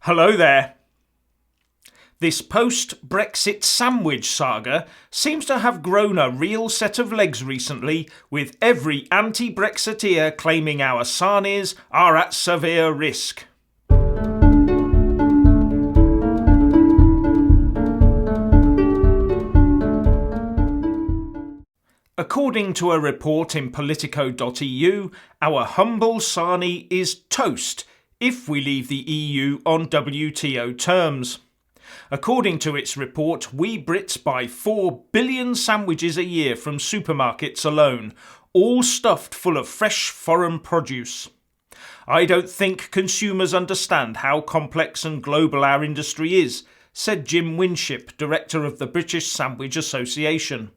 Hello there. This post-Brexit sandwich saga seems to have grown a real set of legs recently, with every anti-Brexiteer claiming our sarnies are at severe risk. According to a report in politico.eu, our humble sarnie is toast if we leave the EU on WTO terms. According to its report, we Brits buy 4 billion sandwiches a year from supermarkets alone, all stuffed full of fresh foreign produce. I don't think consumers understand how complex and global our industry is, said Jim Winship, director of the British Sandwich Association.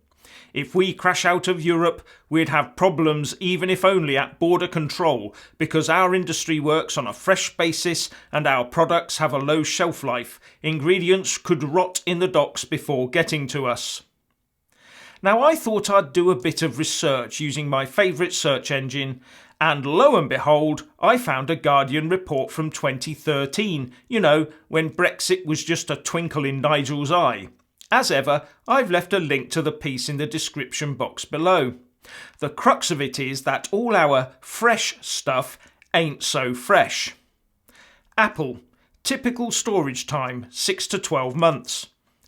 If we crash out of Europe, we'd have problems even if only at border control, because our industry works on a fresh basis and our products have a low shelf life. Ingredients could rot in the docks before getting to us. Now, I thought I'd do a bit of research using my favourite search engine, and lo and behold, I found a Guardian report from 2013, when Brexit was just a twinkle in Nigel's eye. As ever, I've left a link to the piece in the description box below. The crux of it is that all our fresh stuff ain't so fresh. Apple, typical storage time 6 to 12 months.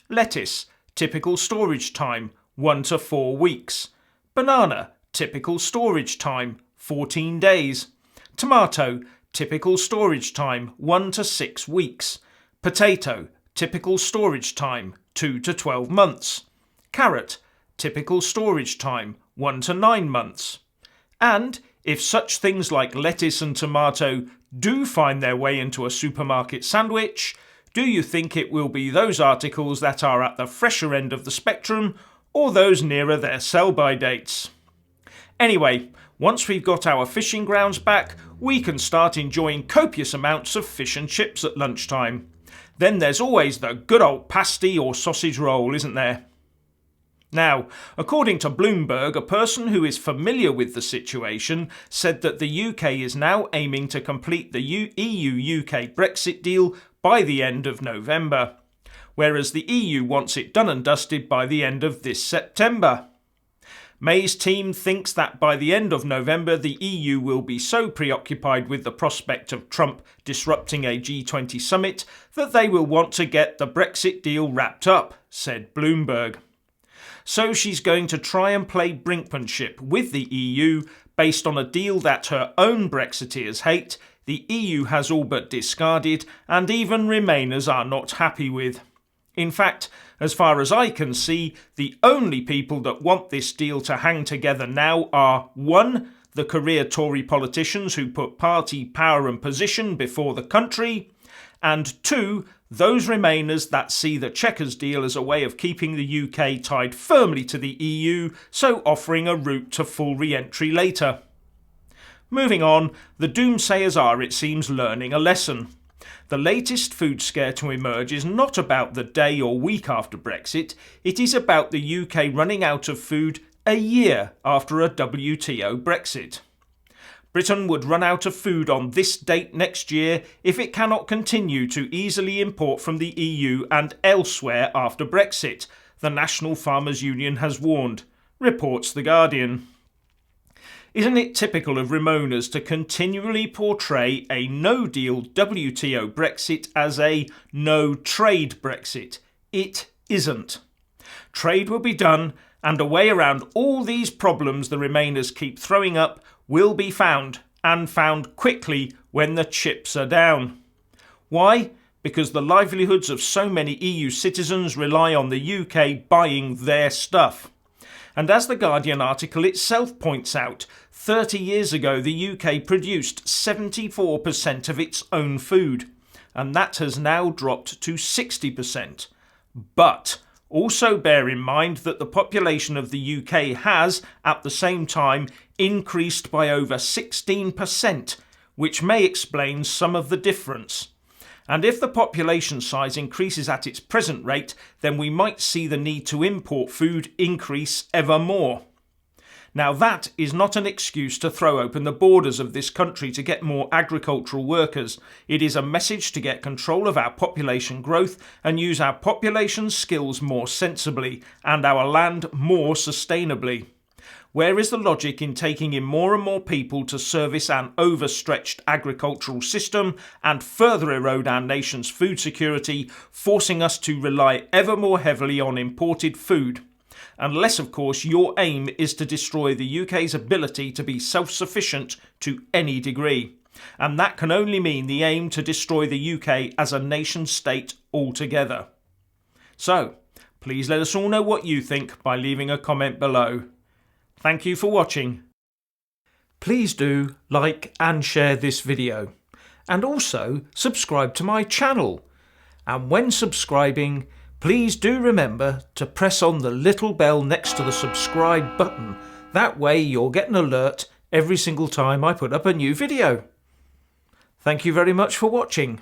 Lettuce, typical storage time 1 to 4 weeks. Banana, typical storage time 14 days. Tomato, typical storage time 1 to 6 weeks. Potato, typical storage time 2 to 12 months. Carrot, typical storage time 1 to 9 months. And if such things like lettuce and tomato do find their way into a supermarket sandwich, do you think it will be those articles that are at the fresher end of the spectrum or those nearer their sell-by dates? Anyway, once we've got our fishing grounds back, we can start enjoying copious amounts of fish and chips at lunchtime. Then there's always the good old pasty or sausage roll, isn't there? Now, according to Bloomberg, a person who is familiar with the situation said that the UK is now aiming to complete the EU-UK Brexit deal by the end of November, whereas the EU wants it done and dusted by the end of this September. May's team thinks that by the end of November the EU will be so preoccupied with the prospect of Trump disrupting a G20 summit that they will want to get the Brexit deal wrapped up, said Bloomberg. So she's going to try and play brinkmanship with the EU based on a deal that her own Brexiteers hate, the EU has all but discarded, and even Remainers are not happy with. In fact, as far as I can see, the only people that want this deal to hang together now are 1. The career Tory politicians who put party power and position before the country, and 2. Those Remainers that see the Chequers deal as a way of keeping the UK tied firmly to the EU, so offering a route to full re-entry later. Moving on, the doomsayers are, it seems, learning a lesson. The latest food scare to emerge is not about the day or week after Brexit, it is about the UK running out of food a year after a WTO Brexit. Britain would run out of food on this date next year if it cannot continue to easily import from the EU and elsewhere after Brexit, the National Farmers Union has warned, reports The Guardian. Isn't it typical of Remoaners to continually portray a no-deal WTO Brexit as a no-trade Brexit? It isn't. Trade will be done, and a way around all these problems the Remainers keep throwing up will be found, and found quickly when the chips are down. Why? Because the livelihoods of so many EU citizens rely on the UK buying their stuff. And as the Guardian article itself points out, 30 years ago the UK produced 74% of its own food, and that has now dropped to 60%. But also bear in mind that the population of the UK has, at the same time, increased by over 16%, which may explain some of the difference. And if the population size increases at its present rate, then we might see the need to import food increase ever more. Now that is not an excuse to throw open the borders of this country to get more agricultural workers. It is a message to get control of our population growth and use our population's skills more sensibly and our land more sustainably. Where is the logic in taking in more and more people to service an overstretched agricultural system and further erode our nation's food security, forcing us to rely ever more heavily on imported food? Unless, of course, your aim is to destroy the UK's ability to be self-sufficient to any degree. And that can only mean the aim to destroy the UK as a nation-state altogether. So, please let us all know what you think by leaving a comment below. Thank you for watching. Please do like and share this video. And also subscribe to my channel. And when subscribing, please do remember to press on the little bell next to the subscribe button. That way you'll get an alert every single time I put up a new video. Thank you very much for watching.